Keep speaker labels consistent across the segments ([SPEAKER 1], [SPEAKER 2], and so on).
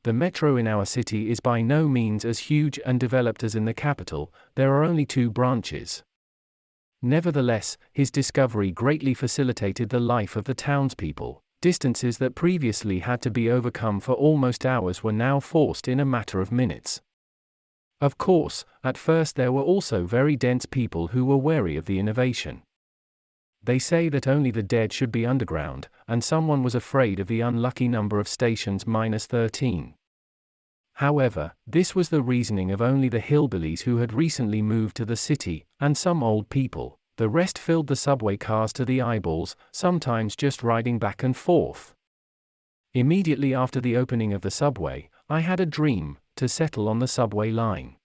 [SPEAKER 1] The metro in our city is by no means as huge and developed as in the capital, there are only 2 branches. Nevertheless, his discovery greatly facilitated the life of the townspeople. Distances that previously had to be overcome for almost hours were now forced in a matter of minutes. Of course, at first there were also very dense people who were wary of the innovation. They say that only the dead should be underground, and someone was afraid of the unlucky number of stations -13. However, this was the reasoning of only the hillbillies who had recently moved to the city, and some old people. The rest filled the subway cars to the eyeballs, sometimes just riding back and forth. Immediately after the opening of the subway, I had a dream to settle on the subway line.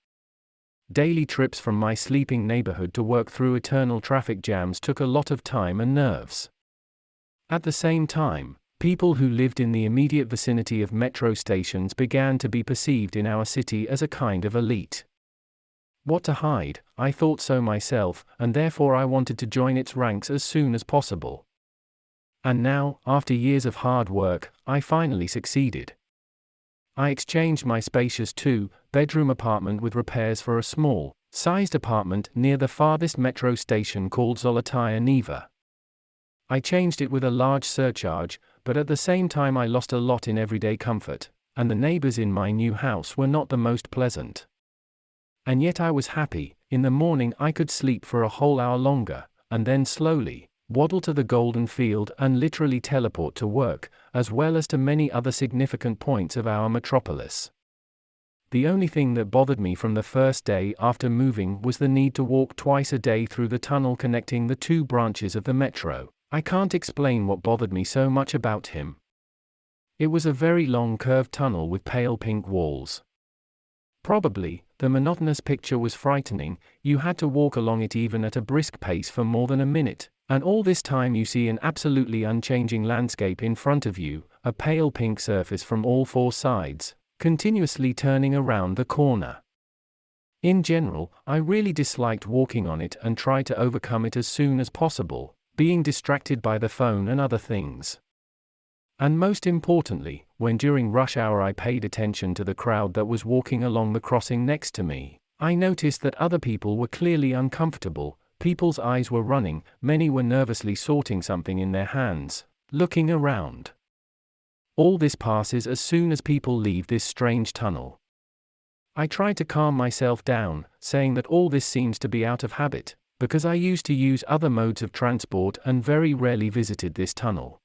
[SPEAKER 1] Daily trips from my sleeping neighborhood to work through eternal traffic jams took a lot of time and nerves. At the same time, people who lived in the immediate vicinity of metro stations began to be perceived in our city as a kind of elite. What to hide, I thought so myself, and therefore I wanted to join its ranks as soon as possible. And now, after years of hard work, I finally succeeded. I exchanged my spacious 2-bedroom apartment with repairs for a small-sized apartment near the farthest metro station called Zolotaya Neva. I changed it with a large surcharge, but at the same time I lost a lot in everyday comfort, and the neighbors in my new house were not the most pleasant. And yet I was happy. In the morning I could sleep for a whole hour longer, and then slowly waddle to the Golden Field and literally teleport to work, as well as to many other significant points of our metropolis. The only thing that bothered me from the first day after moving was the need to walk twice a day through the tunnel connecting the 2 branches of the metro. I can't explain what bothered me so much about him. It was a very long curved tunnel with pale pink walls. Probably, the monotonous picture was frightening. You had to walk along it even at a brisk pace for more than a minute, and all this time you see an absolutely unchanging landscape in front of you, a pale pink surface from all 4 sides, continuously turning around the corner. In general, I really disliked walking on it and tried to overcome it as soon as possible, being distracted by the phone and other things. And most importantly, when during rush hour I paid attention to the crowd that was walking along the crossing next to me, I noticed that other people were clearly uncomfortable, people's eyes were running, many were nervously sorting something in their hands, looking around. All this passes as soon as people leave this strange tunnel. I tried to calm myself down, saying that all this seems to be out of habit, because I used to use other modes of transport and very rarely visited this tunnel.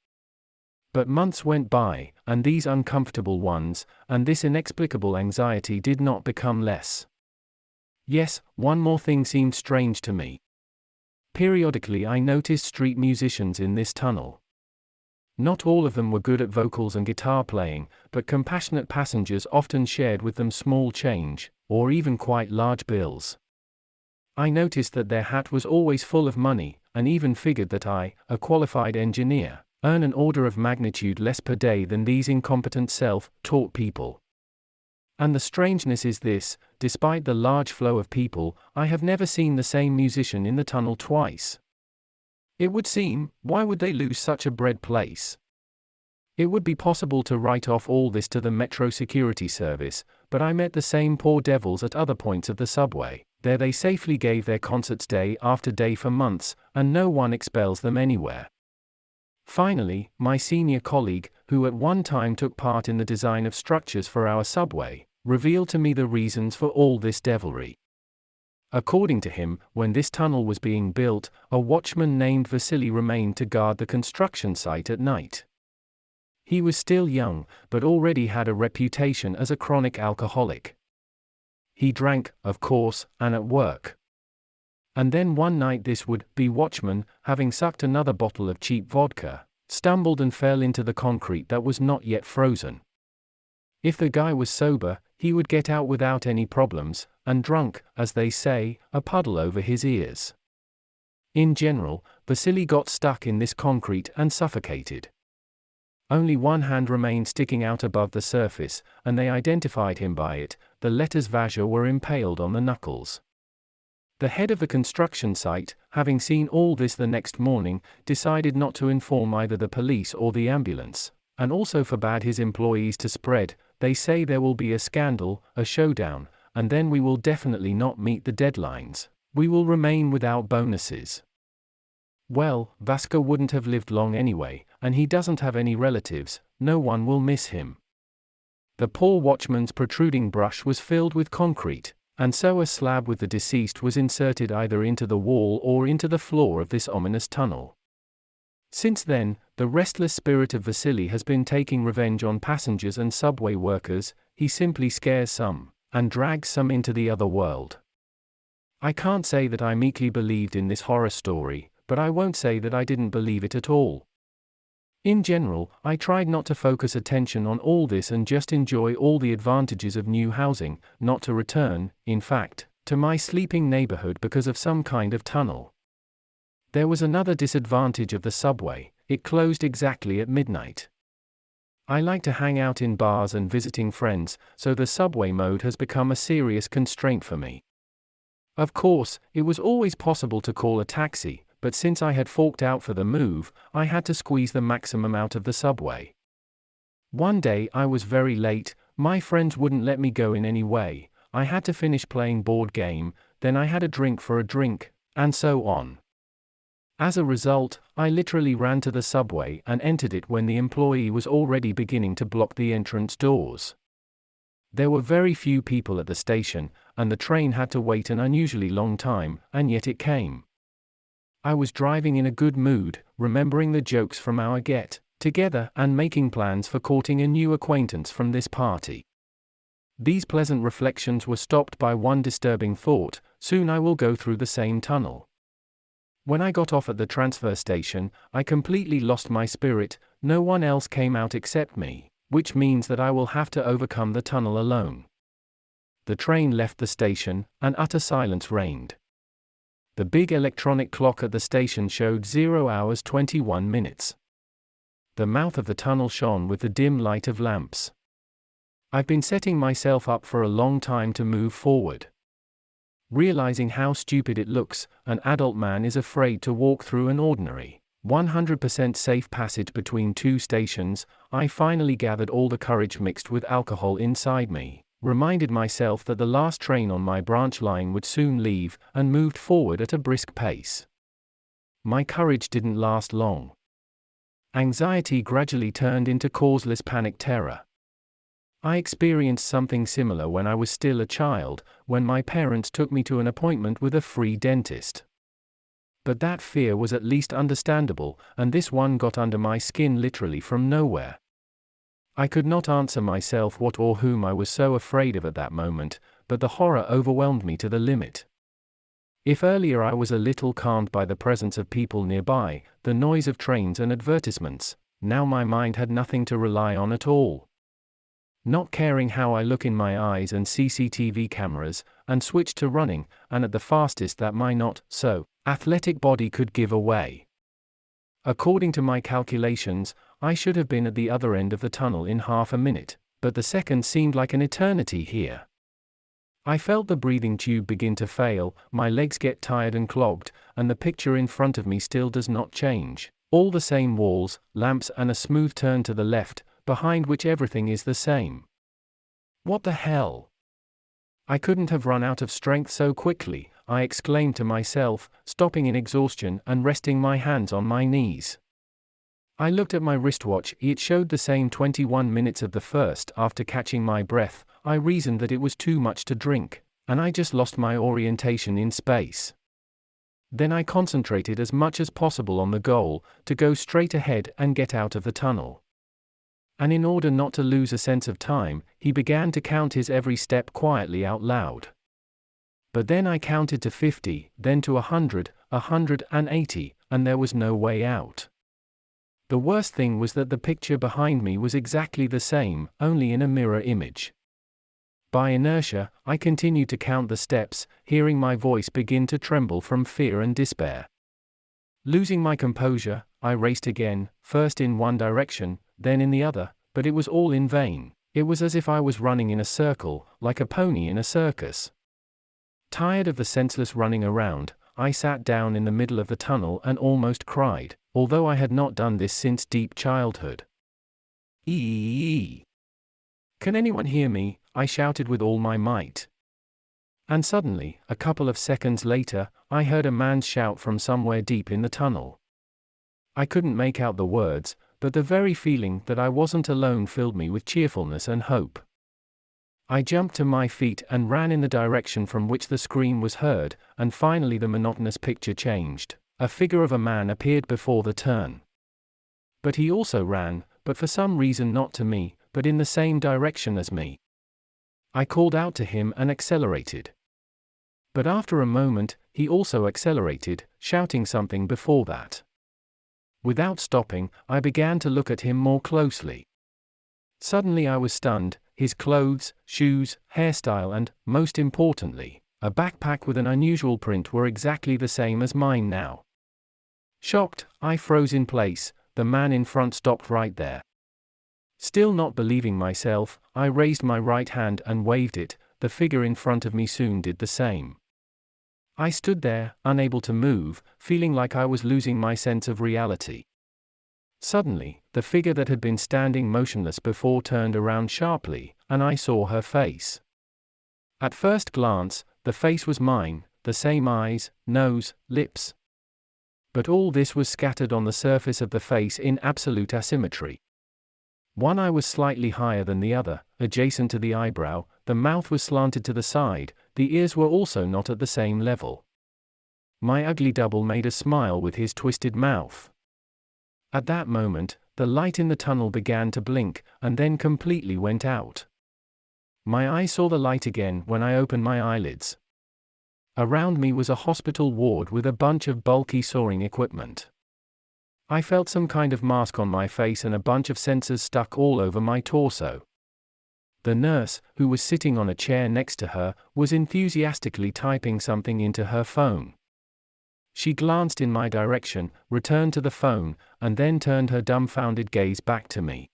[SPEAKER 1] But months went by, and these uncomfortable ones, and this inexplicable anxiety did not become less. Yes, one more thing seemed strange to me. Periodically I noticed street musicians in this tunnel. Not all of them were good at vocals and guitar playing, but compassionate passengers often shared with them small change, or even quite large bills. I noticed that their hat was always full of money, and even figured that I, a qualified engineer, earn an order of magnitude less per day than these incompetent self-taught people. And the strangeness is this: despite the large flow of people, I have never seen the same musician in the tunnel twice. It would seem, why would they lose such a bread place? It would be possible to write off all this to the Metro Security Service, but I met the same poor devils at other points of the subway. There they safely gave their concerts day after day for months, and no one expels them anywhere. Finally, my senior colleague, who at one time took part in the design of structures for our subway, revealed to me the reasons for all this devilry. According to him, when this tunnel was being built, a watchman named Vasily remained to guard the construction site at night. He was still young, but already had a reputation as a chronic alcoholic. He drank, of course, and at work. And then one night this would-be watchman, having sucked another bottle of cheap vodka, stumbled and fell into the concrete that was not yet frozen. If the guy was sober, he would get out without any problems, and drunk, as they say, a puddle over his ears. In general, Vasily got stuck in this concrete and suffocated. Only one hand remained sticking out above the surface, and they identified him by it. The letters Vasya were impaled on the knuckles. The head of the construction site, having seen all this the next morning, decided not to inform either the police or the ambulance, and also forbade his employees to spread They say there will be a scandal, a showdown, and then we will definitely not meet the deadlines. We will remain without bonuses. Well, Vasco wouldn't have lived long anyway, and he doesn't have any relatives, no one will miss him. The poor watchman's protruding brush was filled with concrete, and so a slab with the deceased was inserted either into the wall or into the floor of this ominous tunnel. Since then, the restless spirit of Vasily has been taking revenge on passengers and subway workers. He simply scares some, and drags some into the other world. I can't say that I meekly believed in this horror story, but I won't say that I didn't believe it at all. In general, I tried not to focus attention on all this and just enjoy all the advantages of new housing, not to return, in fact, to my sleeping neighborhood because of some kind of tunnel. There was another disadvantage of the subway: it closed exactly at midnight. I like to hang out in bars and visiting friends, so the subway mode has become a serious constraint for me. Of course, it was always possible to call a taxi, but since I had forked out for the move, I had to squeeze the maximum out of the subway. One day I was very late, my friends wouldn't let me go in any way, I had to finish playing board game, then I had a drink for a drink, and so on. As a result, I literally ran to the subway and entered it when the employee was already beginning to block the entrance doors. There were very few people at the station, and the train had to wait an unusually long time, and yet it came. I was driving in a good mood, remembering the jokes from our get-together and making plans for courting a new acquaintance from this party. These pleasant reflections were stopped by one disturbing thought: soon I will go through the same tunnel. When I got off at the transfer station, I completely lost my spirit. No one else came out except me, which means that I will have to overcome the tunnel alone. The train left the station, and utter silence reigned. The big electronic clock at the station showed 0 hours 21 minutes. The mouth of the tunnel shone with the dim light of lamps. I've been setting myself up for a long time to move forward. Realizing how stupid it looks, an adult man is afraid to walk through an ordinary, 100% safe passage between two stations. I finally gathered all the courage mixed with alcohol inside me, reminded myself that the last train on my branch line would soon leave, and moved forward at a brisk pace. My courage didn't last long. Anxiety gradually turned into causeless panic terror. I experienced something similar when I was still a child, when my parents took me to an appointment with a free dentist. But that fear was at least understandable, and this one got under my skin literally from nowhere. I could not answer myself what or whom I was so afraid of at that moment, but the horror overwhelmed me to the limit. If earlier I was a little calmed by the presence of people nearby, the noise of trains and advertisements, now my mind had nothing to rely on at all. Not caring how I look in my eyes and CCTV cameras, and switched to running, and at the fastest that my not-so-athletic body could give away. According to my calculations, I should have been at the other end of the tunnel in half a minute, but the second seemed like an eternity here. I felt the breathing tube begin to fail, my legs get tired and clogged, and the picture in front of me still does not change. All the same walls, lamps and a smooth turn to the left, behind which everything is the same. What the hell? I couldn't have run out of strength so quickly, I exclaimed to myself, stopping in exhaustion and resting my hands on my knees. I looked at my wristwatch, it showed the same 21 minutes of the first. After catching my breath, I reasoned that it was too much to drink, and I just lost my orientation in space. Then I concentrated as much as possible on the goal, to go straight ahead and get out of the tunnel. And in order not to lose a sense of time, he began to count his every step quietly out loud. But then I counted to 50, then to 100, 180, and there was no way out. The worst thing was that the picture behind me was exactly the same, only in a mirror image. By inertia, I continued to count the steps, hearing my voice begin to tremble from fear and despair. Losing my composure, I raced again, first in one direction, then in the other, but it was all in vain. It was as if I was running in a circle, like a pony in a circus. Tired of the senseless running around, I sat down in the middle of the tunnel and almost cried, although I had not done this since deep childhood. "Can anyone hear me?" I shouted with all my might. And suddenly, a couple of seconds later, I heard a man's shout from somewhere deep in the tunnel. I couldn't make out the words, but the very feeling that I wasn't alone filled me with cheerfulness and hope. I jumped to my feet and ran in the direction from which the scream was heard, and finally the monotonous picture changed. A figure of a man appeared before the turn. But he also ran, but for some reason not to me, but in the same direction as me. I called out to him and accelerated. But after a moment, he also accelerated, shouting something before that. Without stopping, I began to look at him more closely. Suddenly I was stunned. His clothes, shoes, hairstyle and, most importantly, a backpack with an unusual print were exactly the same as mine now. Shocked, I froze in place. The man in front stopped right there. Still not believing myself, I raised my right hand and waved it. The figure in front of me soon did the same. I stood there, unable to move, feeling like I was losing my sense of reality. Suddenly, the figure that had been standing motionless before turned around sharply, and I saw her face. At first glance, the face was mine, the same eyes, nose, lips. But all this was scattered on the surface of the face in absolute asymmetry. One eye was slightly higher than the other, adjacent to the eyebrow, the mouth was slanted to the side, the ears were also not at the same level. My ugly double made a smile with his twisted mouth. At that moment, the light in the tunnel began to blink, and then completely went out. My eye saw the light again when I opened my eyelids. Around me was a hospital ward with a bunch of bulky sawing equipment. I felt some kind of mask on my face and a bunch of sensors stuck all over my torso. The nurse, who was sitting on a chair next to her, was enthusiastically typing something into her phone. She glanced in my direction, returned to the phone, and then turned her dumbfounded gaze back to me.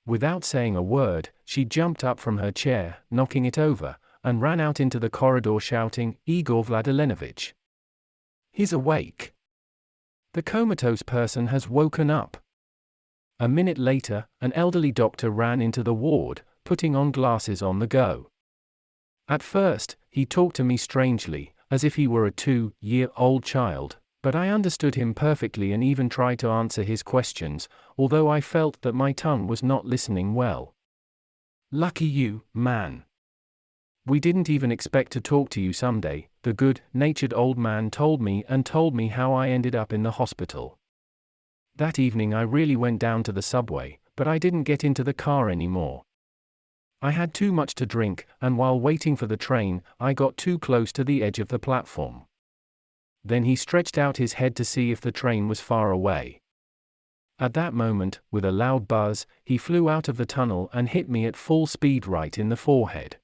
[SPEAKER 1] Without saying a word, she jumped up from her chair, knocking it over, and ran out into the corridor shouting, "Igor Vladlenovich! He's awake! The comatose person has woken up!" A minute later, an elderly doctor ran into the ward, putting on glasses on the go. At first, he talked to me strangely, as if he were a 2-year-old child, but I understood him perfectly and even tried to answer his questions, although I felt that my tongue was not listening well. "Lucky you, man. We didn't even expect to talk to you someday," the good-natured old man told me how I ended up in the hospital. That evening I really went down to the subway, but I didn't get into the car anymore. I had too much to drink, and while waiting for the train, I got too close to the edge of the platform. Then he stretched out his head to see if the train was far away. At that moment, with a loud buzz, he flew out of the tunnel and hit me at full speed right in the forehead.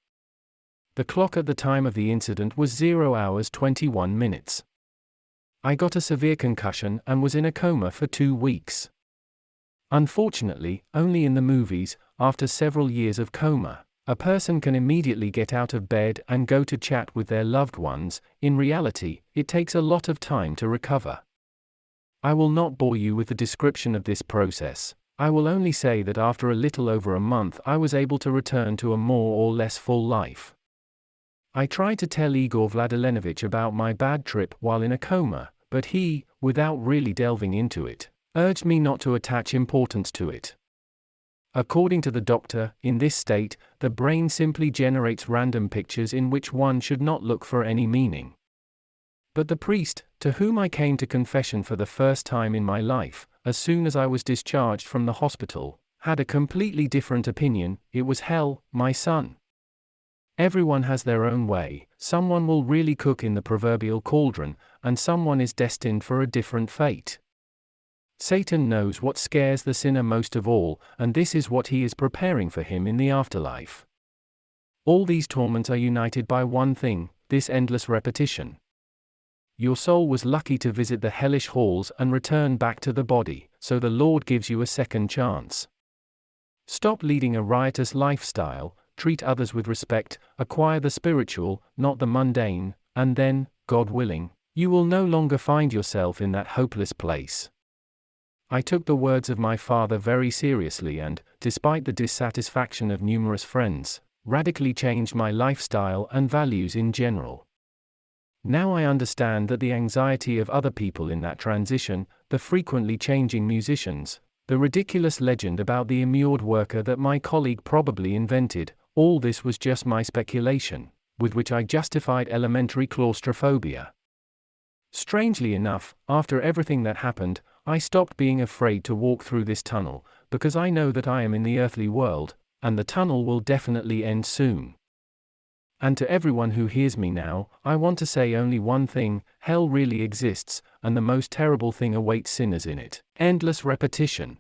[SPEAKER 1] The clock at the time of the incident was 0 hours 21 minutes. I got a severe concussion and was in a coma for 2 weeks. Unfortunately, only in the movies, after several years of coma, a person can immediately get out of bed and go to chat with their loved ones. In reality, it takes a lot of time to recover. I will not bore you with the description of this process. I will only say that after a little over a month I was able to return to a more or less full life. I tried to tell Igor Vladlenovich about my bad trip while in a coma, but he, without really delving into it, urged me not to attach importance to it. According to the doctor, in this state, the brain simply generates random pictures in which one should not look for any meaning. But the priest, to whom I came to confession for the first time in my life, as soon as I was discharged from the hospital, had a completely different opinion. It was hell, my son. Everyone has their own way, someone will really cook in the proverbial cauldron, and someone is destined for a different fate. Satan knows what scares the sinner most of all, and this is what he is preparing for him in the afterlife. All these torments are united by one thing, this endless repetition. Your soul was lucky to visit the hellish halls and return back to the body, so the Lord gives you a second chance. Stop leading a riotous lifestyle, treat others with respect, acquire the spiritual, not the mundane, and then, God willing, you will no longer find yourself in that hopeless place. I took the words of my father very seriously and, despite the dissatisfaction of numerous friends, radically changed my lifestyle and values in general. Now I understand that the anxiety of other people in that transition, the frequently changing musicians, the ridiculous legend about the immured worker that my colleague probably invented, all this was just my speculation, with which I justified elementary claustrophobia. Strangely enough, after everything that happened, I stopped being afraid to walk through this tunnel, because I know that I am in the earthly world, and the tunnel will definitely end soon. And to everyone who hears me now, I want to say only one thing: hell really exists, and the most terrible thing awaits sinners in it. Endless repetition.